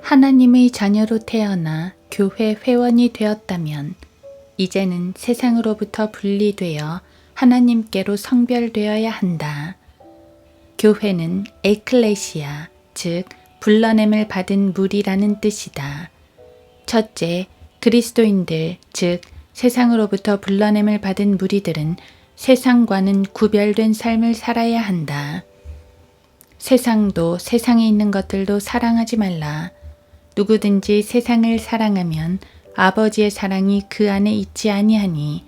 하나님의 자녀로 태어나 교회 회원이 되었다면 이제는 세상으로부터 분리되어 하나님께로 성별되어야 한다. 교회는 에클레시아, 즉 불러냄을 받은 무리라는 뜻이다. 첫째, 그리스도인들, 즉 세상으로부터 불러냄을 받은 무리들은 세상과는 구별된 삶을 살아야 한다. 세상도 세상에 있는 것들도 사랑하지 말라. 누구든지 세상을 사랑하면 아버지의 사랑이 그 안에 있지 아니하니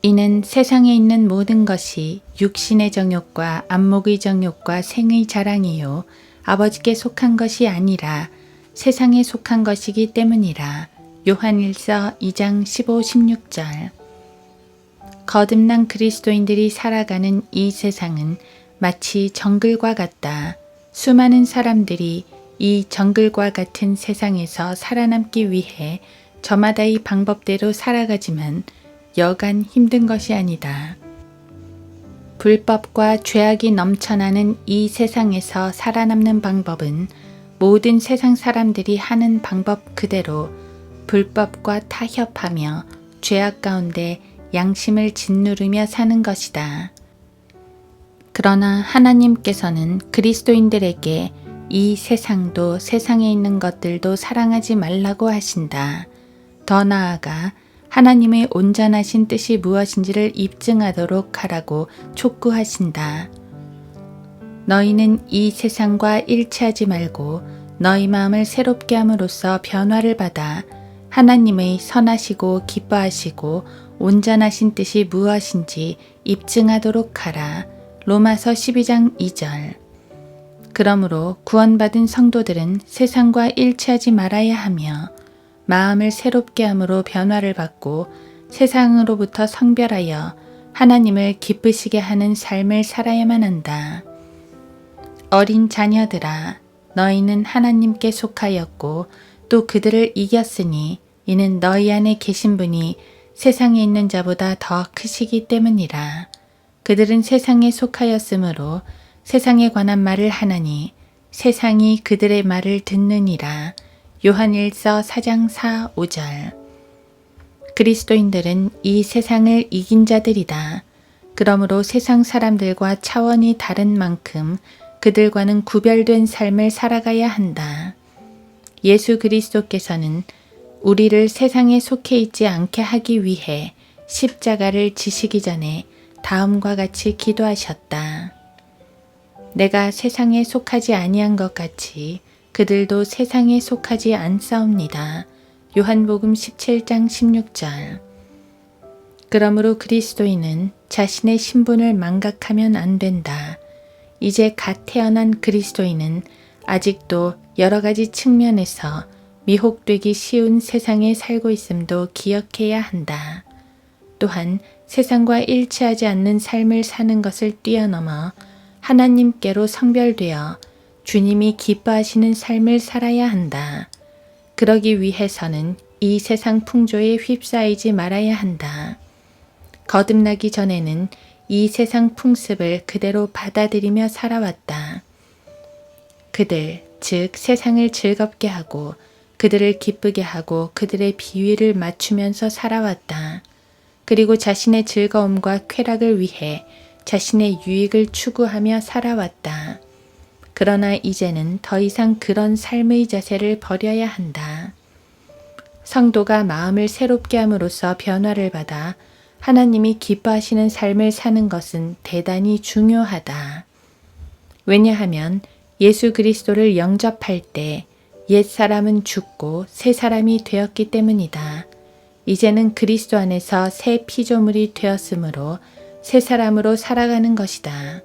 이는 세상에 있는 모든 것이 육신의 정욕과 안목의 정욕과 생의 자랑이요 아버지께 속한 것이 아니라 세상에 속한 것이기 때문이라. 요한일서 2장 15, 16절. 거듭난 그리스도인들이 살아가는 이 세상은 마치 정글과 같다. 수많은 사람들이 이 정글과 같은 세상에서 살아남기 위해 저마다의 방법대로 살아가지만 여간 힘든 것이 아니다. 불법과 죄악이 넘쳐나는 이 세상에서 살아남는 방법은 모든 세상 사람들이 하는 방법 그대로 불법과 타협하며 죄악 가운데 양심을 짓누르며 사는 것이다. 그러나 하나님께서는 그리스도인들에게 이 세상도 세상에 있는 것들도 사랑하지 말라고 하신다. 더 나아가 하나님의 온전하신 뜻이 무엇인지를 입증하도록 하라고 촉구하신다. 너희는 이 세상과 일치하지 말고 너희 마음을 새롭게 함으로써 변화를 받아 하나님의 선하시고 기뻐하시고 온전하신 뜻이 무엇인지 입증하도록 하라. 로마서 12장 2절. 그러므로 구원받은 성도들은 세상과 일치하지 말아야 하며 마음을 새롭게 함으로 변화를 받고 세상으로부터 성별하여 하나님을 기쁘시게 하는 삶을 살아야만 한다. 어린 자녀들아, 너희는 하나님께 속하였고 또 그들을 이겼으니 이는 너희 안에 계신 분이 세상에 있는 자보다 더 크시기 때문이라. 그들은 세상에 속하였으므로 세상에 관한 말을 하나니 세상이 그들의 말을 듣느니라. 요한일서 4장 4, 5절. 그리스도인들은 이 세상을 이긴 자들이다. 그러므로 세상 사람들과 차원이 다른 만큼 그들과는 구별된 삶을 살아가야 한다. 예수 그리스도께서는 우리를 세상에 속해 있지 않게 하기 위해 십자가를 지시기 전에 다음과 같이 기도하셨다. 내가 세상에 속하지 아니한 것 같이 그들도 세상에 속하지 않사옵니다. 요한복음 17장 16절. 그러므로 그리스도인은 자신의 신분을 망각하면 안 된다. 이제 갓 태어난 그리스도인은 아직도 여러 가지 측면에서 미혹되기 쉬운 세상에 살고 있음도 기억해야 한다. 또한 세상과 일치하지 않는 삶을 사는 것을 뛰어넘어 하나님께로 성별되어 주님이 기뻐하시는 삶을 살아야 한다. 그러기 위해서는 이 세상 풍조에 휩싸이지 말아야 한다. 거듭나기 전에는 이 세상 풍습을 그대로 받아들이며 살아왔다. 그들, 즉 세상을 즐겁게 하고 그들을 기쁘게 하고 그들의 비위를 맞추면서 살아왔다. 그리고 자신의 즐거움과 쾌락을 위해 자신의 유익을 추구하며 살아왔다. 그러나 이제는 더 이상 그런 삶의 자세를 버려야 한다. 성도가 마음을 새롭게 함으로써 변화를 받아 하나님이 기뻐하시는 삶을 사는 것은 대단히 중요하다. 왜냐하면 예수 그리스도를 영접할 때 옛 사람은 죽고 새 사람이 되었기 때문이다. 이제는 그리스도 안에서 새 피조물이 되었으므로 새 사람으로 살아가는 것이다.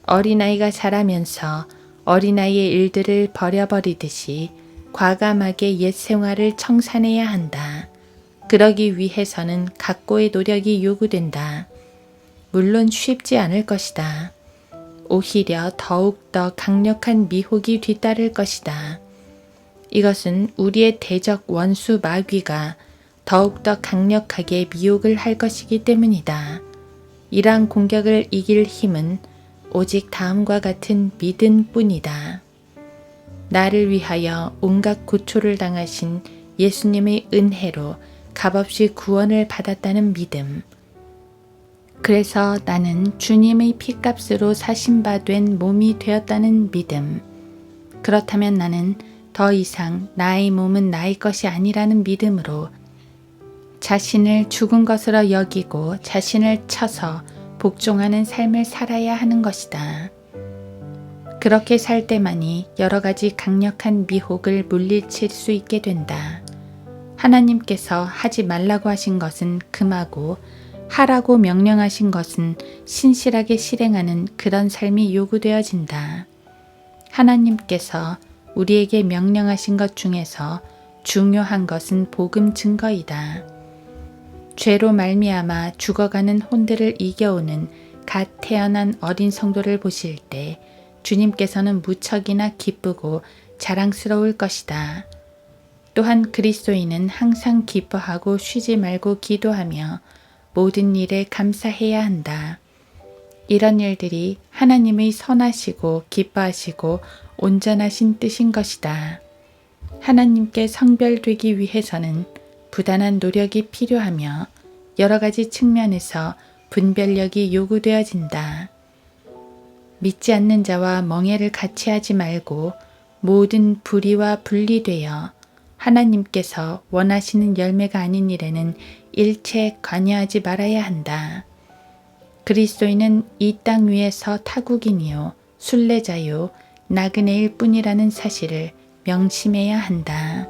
어린아이가 자라면서 어린아이의 일들을 버려버리듯이 과감하게 옛 생활을 청산해야 한다. 그러기 위해서는 각고의 노력이 요구된다. 물론 쉽지 않을 것이다. 오히려 더욱더 강력한 미혹이 뒤따를 것이다. 이것은 우리의 대적 원수 마귀가 더욱더 강력하게 미혹을 할 것이기 때문이다. 이러한 공격을 이길 힘은 오직 다음과 같은 믿음 뿐이다. 나를 위하여 온갖 고초를 당하신 예수님의 은혜로 값없이 구원을 받았다는 믿음. 그래서 나는 주님의 피값으로 사신 바 된 몸이 되었다는 믿음. 그렇다면 나는 더 이상 나의 몸은 나의 것이 아니라는 믿음으로 자신을 죽은 것으로 여기고 자신을 쳐서 복종하는 삶을 살아야 하는 것이다. 그렇게 살 때만이 여러 가지 강력한 미혹을 물리칠 수 있게 된다. 하나님께서 하지 말라고 하신 것은 금하고 하라고 명령하신 것은 신실하게 실행하는 그런 삶이 요구되어진다. 하나님께서 우리에게 명령하신 것 중에서 중요한 것은 복음 증거이다. 죄로 말미암아 죽어가는 혼들을 이겨오는 갓 태어난 어린 성도를 보실 때 주님께서는 무척이나 기쁘고 자랑스러울 것이다. 또한 그리스도인은 항상 기뻐하고 쉬지 말고 기도하며 모든 일에 감사해야 한다. 이런 일들이 하나님의 선하시고 기뻐하시고 온전하신 뜻인 것이다. 하나님께 성별되기 위해서는 부단한 노력이 필요하며 여러 가지 측면에서 분별력이 요구되어진다. 믿지 않는 자와 멍해를 같이 하지 말고 모든 불의와 분리되어 하나님께서 원하시는 열매가 아닌 일에는 일체 관여하지 말아야 한다. 그리스도인은 이 땅 위에서 타국인이요 순례자요 나그네일 뿐이라는 사실을 명심해야 한다.